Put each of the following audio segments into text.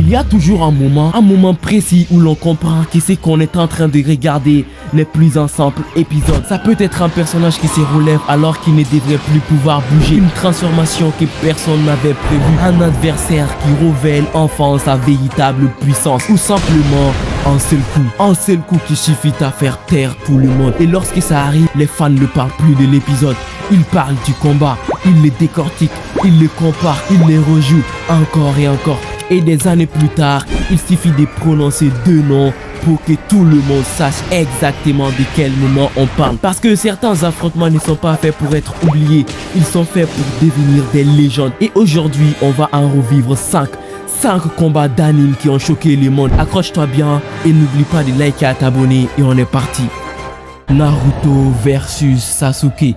Il y a toujours un moment précis où l'on comprend que ce qu'on est en train de regarder n'est plus un simple épisode. Ça peut être un personnage qui se relève alors qu'il ne devrait plus pouvoir bouger, une transformation que personne n'avait prévue, un adversaire qui révèle enfin sa véritable puissance, ou simplement un seul coup qui suffit à faire taire tout le monde. Et lorsque ça arrive, les fans ne parlent plus de l'épisode, ils parlent du combat, ils le décortiquent, ils le comparent, ils le rejouent encore et encore. Et des années plus tard, il suffit de prononcer deux noms pour que tout le monde sache exactement de quel moment on parle. Parce que certains affrontements ne sont pas faits pour être oubliés, ils sont faits pour devenir des légendes. Et aujourd'hui, on va en revivre 5 combats d'anime qui ont choqué le monde. Accroche-toi bien et n'oublie pas de liker et t'abonner et on est parti. Naruto versus Sasuke.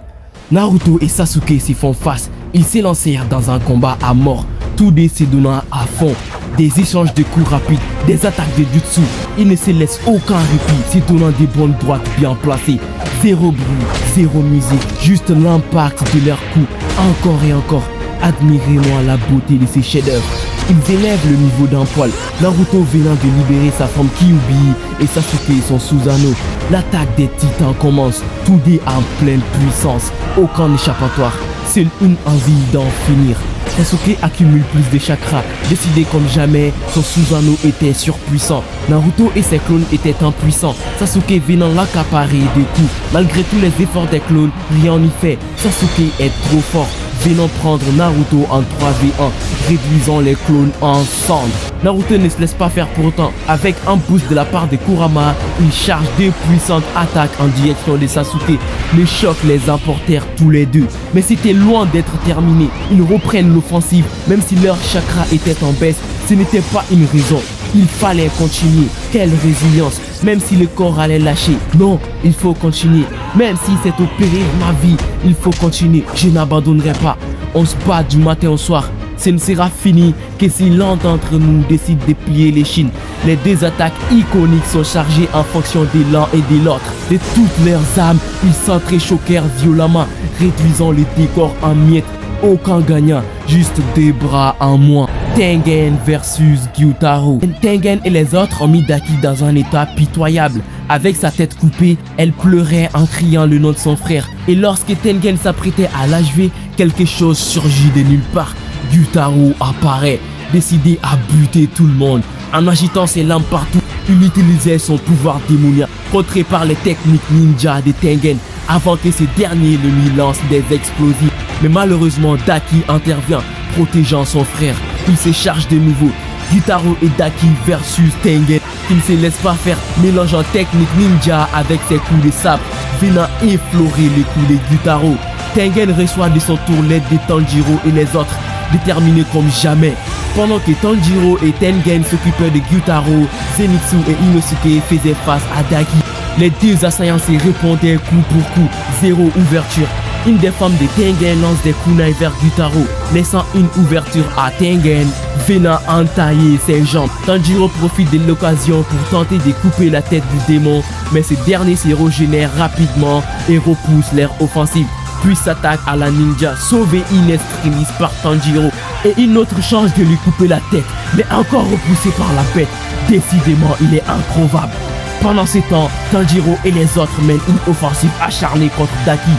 Naruto et Sasuke s'y font face. Ils s'élancèrent dans un combat à mort, tous deux se donnant à fond. Des échanges de coups rapides, des attaques de jutsu. Ils ne se laissent aucun répit, se donnant des bonnes droites bien placées. Zéro bruit, zéro musique, juste l'impact de leurs coups. Encore et encore. Admirez-moi la beauté de ces chefs-d'œuvre. Ils élèvent le niveau d'un poil. Naruto venant de libérer sa forme Kyuubi et Sasuke son Susanoo. L'attaque des titans commence, tous deux en pleine puissance. Aucun échappatoire, seule une envie d'en finir. Sasuke accumule plus de chakras, décidé comme jamais, son Susanoo était surpuissant. Naruto et ses clones étaient impuissants, Sasuke venant l'accaparer de coups. Malgré tous les efforts des clones, rien n'y fait, Sasuke est trop fort, venant prendre Naruto en 3v1, réduisant les clones en cendres. Naruto ne se laisse pas faire pour autant. Avec un boost de la part de Kurama, il charge deux puissantes attaques en direction de Sasuke. Les chocs les emportèrent tous les deux. Mais c'était loin d'être terminé. Ils reprennent l'offensive, même si leur chakra était en baisse. Ce n'était pas une raison. Il fallait continuer. Quelle résilience. Même si le corps allait lâcher. Non, il faut continuer. Même si c'est au péril de ma vie, il faut continuer. Je n'abandonnerai pas. On se bat du matin au soir. Ce ne sera fini que si l'un d'entre nous décide de plier les chines. Les deux attaques iconiques sont chargées en fonction de l'un et de l'autre. De toutes leurs âmes, ils s'entrechoquèrent violemment, réduisant le décor en miettes. Aucun gagnant, juste deux bras en moins. Tengen versus Gyutaro. Tengen et les autres ont mis Daki dans un état pitoyable. Avec sa tête coupée, elle pleurait en criant le nom de son frère. Et lorsque Tengen s'apprêtait à l'achever, quelque chose surgit de nulle part. Gyutaro apparaît, décidé à buter tout le monde. En agitant ses lames partout, il utilisait son pouvoir démoniaque, contré par les techniques ninja de Tengen, avant que ce dernier ne lui lance des explosifs. Mais malheureusement, Daki intervient, protégeant son frère. Il se charge de nouveau. Gyutaro et Daki versus Tengen. Il ne se laisse pas faire, mélangeant technique ninja avec ses coups de sabre, venant effleurer les coups de Gyutaro. Tengen reçoit de son tour l'aide de Tanjiro et les autres, déterminés comme jamais. Pendant que Tanjiro et Tengen s'occupaient de Gyutaro, Zenitsu et Inosuke faisaient face à Daki. Les deux assaillants se répondaient coup pour coup, zéro ouverture. Une des femmes de Tengen lance des kunai vers Gyutaro, laissant une ouverture à Tengen, venant entailler ses jambes. Tanjiro profite de l'occasion pour tenter de couper la tête du démon, mais ce dernier se régénère rapidement et repousse leur offensive. Puis s'attaque à la ninja, sauvée in extremis par Tanjiro. Et une autre change de lui couper la tête, mais encore repoussé par la bête. Décidément, il est incroyable. Pendant ce temps, Tanjiro et les autres mènent une offensive acharnée contre Daki,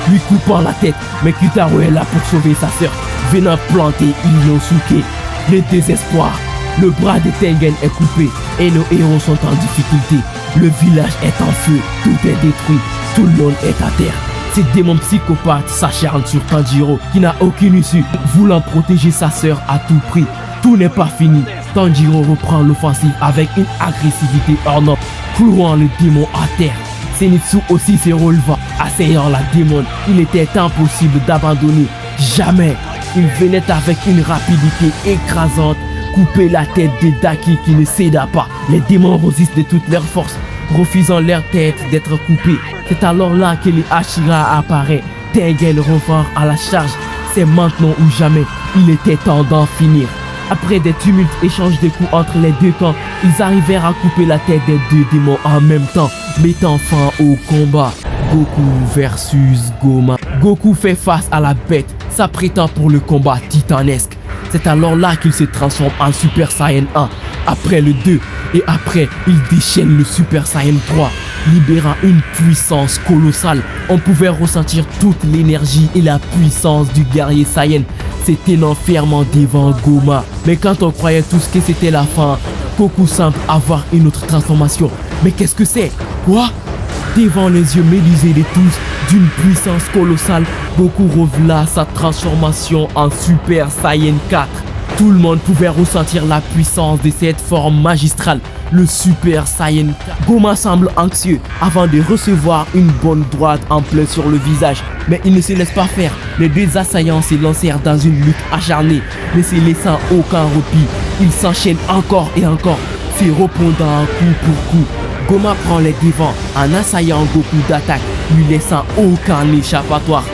lui coupant la tête. Mais Gyutaro est là pour sauver sa sœur, venant planter Inosuke. Le désespoir. Le bras de Tengen est coupé et nos héros sont en difficulté. Le village est en feu, tout est détruit, tout le monde est à terre. Ces démons psychopathes s'acharnent sur Tanjiro qui n'a aucune issue, voulant protéger sa sœur à tout prix. Tout n'est pas fini. Tanjiro reprend l'offensive avec une agressivité hors norme, clouant le démon à terre. Zenitsu aussi se releva, assaillant la démon. Il était impossible d'abandonner. Jamais. Il venait avec une rapidité écrasante, couper la tête de Daki qui ne céda pas. Les démons résistent de toutes leurs forces, refusant leur tête d'être coupée. C'est alors là que le Hashira apparaît. Tengen revient à la charge. C'est maintenant ou jamais. Il était temps d'en finir. Après des tumultes échanges de coups entre les deux camps, ils arrivèrent à couper la tête des deux démons en même temps, mettant fin au combat. Goku versus Goma. Goku fait face à la bête, s'apprêtant pour le combat titanesque. C'est alors là qu'il se transforme en Super Saiyan 1, après le 2, et après il déchaîne le Super Saiyan 3, libérant une puissance colossale. On pouvait ressentir toute l'énergie et la puissance du guerrier Saiyan s'éteignant fermement devant Goma. Mais quand on croyait tous que c'était la fin, Goku semble avoir une autre transformation. Mais qu'est-ce que c'est? Quoi? Devant les yeux médusés de tous, d'une puissance colossale, Goku révéla sa transformation en Super Saiyan 4. Tout le monde pouvait ressentir la puissance de cette forme magistrale, le Super Saiyan 4. Goma semble anxieux avant de recevoir une bonne droite en plein sur le visage. Mais il ne se laisse pas faire. Les deux assaillants se lancèrent dans une lutte acharnée, ne se laissant aucun repli. Ils s'enchaînent encore et encore, se répondant coup pour coup. Goma prend les devants en assaillant Goku d'attaque, lui laissant aucun échappatoire.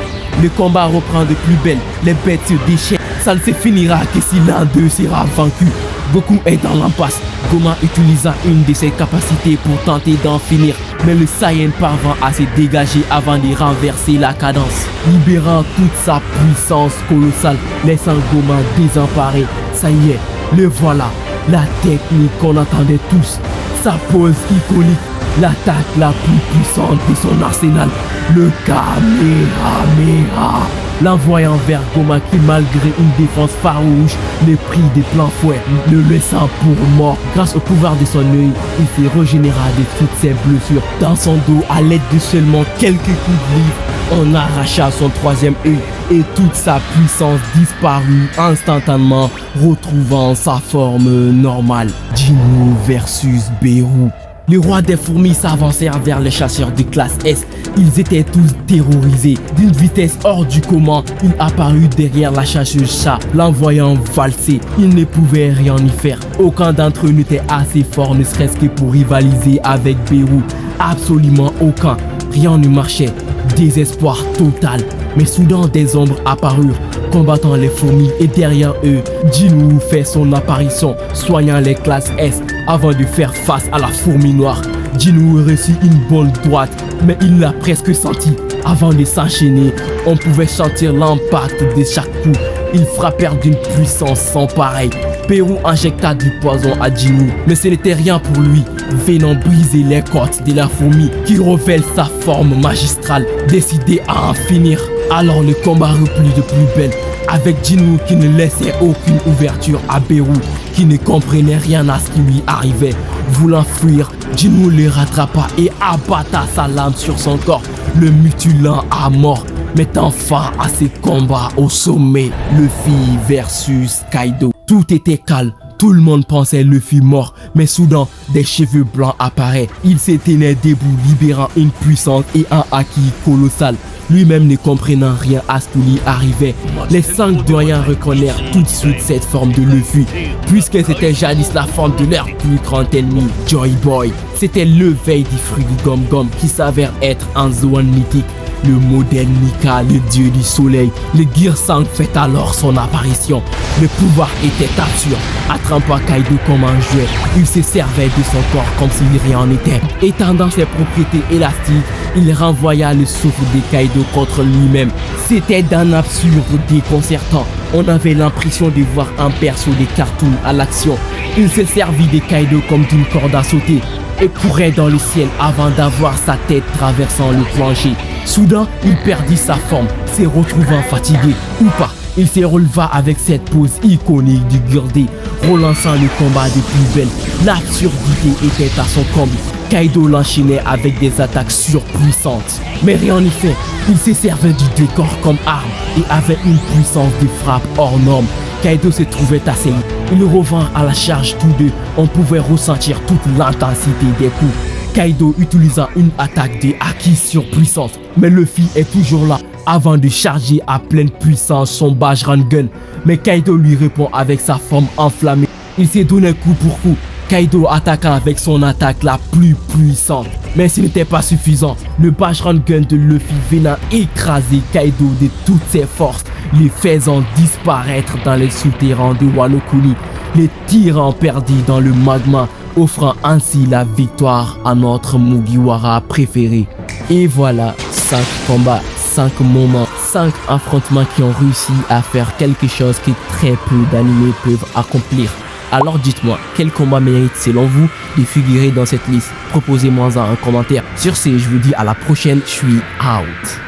Le combat reprend de plus belle, les bêtes se déchaînent. Ça ne se finira que si l'un d'eux sera vaincu. Goku est dans l'impasse, Goma utilisa une de ses capacités pour tenter d'en finir. Mais le Saiyan parvint à se dégager avant de renverser la cadence, libérant toute sa puissance colossale, laissant Goma désemparé. Ça y est, le voilà, la technique qu'on attendait tous. Sa pose iconique, l'attaque la plus puissante de son arsenal, le Kamehameha, l'envoyant vers Goma qui, malgré une défense farouche, le prit de plein fouet, le laissant pour mort. Grâce au pouvoir de son œil, il se régénéra de toutes ses blessures. Dans son dos, à l'aide de seulement quelques coups de livre, on arracha son troisième œil et toute sa puissance disparut instantanément, retrouvant sa forme normale. Jinwoo versus Beeroo. Les rois des fourmis s'avancèrent vers les chasseurs de classe S. Ils étaient tous terrorisés. D'une vitesse hors du commun, il apparut derrière la chasseuse chat, l'envoyant valser. Ils ne pouvaient rien y faire. Aucun d'entre eux n'était assez fort, ne serait-ce que pour rivaliser avec Beeroo. Absolument aucun. Rien ne marchait. Désespoir total. Mais soudain, des ombres apparurent, combattant les fourmis, et derrière eux, Jinwoo fait son apparition, soignant les classes S avant de faire face à la fourmi noire. Jinwoo reçut une bonne droite, mais il l'a presque senti. Avant de s'enchaîner, on pouvait sentir l'impact de chaque coup. Ils frappèrent d'une puissance sans pareil. Beeroo injecta du poison à Jinwoo, mais ce n'était rien pour lui, venant briser les côtes de la fourmi qui révèle sa forme magistrale, décidé à en finir. Alors le combat reprit de plus belle, avec Jinwoo qui ne laissait aucune ouverture à Beeroo, qui ne comprenait rien à ce qui lui arrivait. Voulant fuir, Jinwoo le rattrapa et abatta sa lame sur son corps, le mutilant à mort, mettant fin à ses combats au sommet. Luffy versus Kaido. Tout était calme. Tout le monde pensait Luffy mort, mais soudain, des cheveux blancs apparaissent. Il se tenait debout, libérant une puissance et un haki colossal. Lui-même ne comprenant rien à ce qui lui arrivait. Les 5 doyens reconnurent tout de suite cette forme de Luffy, puisque c'était jadis la forme de leur plus grand ennemi, Joy Boy. C'était le veille du fruit du Gum Gum qui s'avère être un Zoan mythique. Le modèle Nika, le dieu du soleil. Le Gear 5 fait alors son apparition. Le pouvoir était absurde. Attrapant Kaido comme un jouet, il se servait de son corps comme s'il rien n'était. Étendant ses propriétés élastiques, il renvoya le souffle de Kaido contre lui-même. C'était d'un absurde déconcertant. On avait l'impression de voir un perso de cartoon à l'action. Il se servit de Kaido comme d'une corde à sauter et courait dans le ciel avant d'avoir sa tête traversant le plancher. Soudain, il perdit sa forme, se retrouvant fatigué ou pas. Il se releva avec cette pose iconique du Gurdé, relançant le combat de plus belle. L'absurdité était à son comble. Kaido l'enchaînait avec des attaques surpuissantes. Mais rien n'y fait, il se servait du décor comme arme et avait une puissance de frappe hors norme. Kaido se trouvait assailli. Ils revinrent à la charge tous deux. On pouvait ressentir toute l'intensité des coups. Kaido utilisa une attaque de haki surpuissante, mais Luffy est toujours là avant de charger à pleine puissance son Bajran Gun. Mais Kaido lui répond avec sa forme enflammée. Il s'est donné coup pour coup, Kaido attaquant avec son attaque la plus puissante. Mais ce n'était pas suffisant. Le Bajran Gun de Luffy venant écraser Kaido de toutes ses forces, les faisant disparaître dans les souterrains de Wano Kuni, les tirant perdus dans le magma, offrant ainsi la victoire à notre Mugiwara préféré. Et voilà, 5 combats, 5 moments, 5 affrontements qui ont réussi à faire quelque chose que très peu d'animés peuvent accomplir. Alors dites-moi, quel combat mérite selon vous de figurer dans cette liste? Proposez-moi en commentaire. Sur ce, je vous dis à la prochaine, je suis out.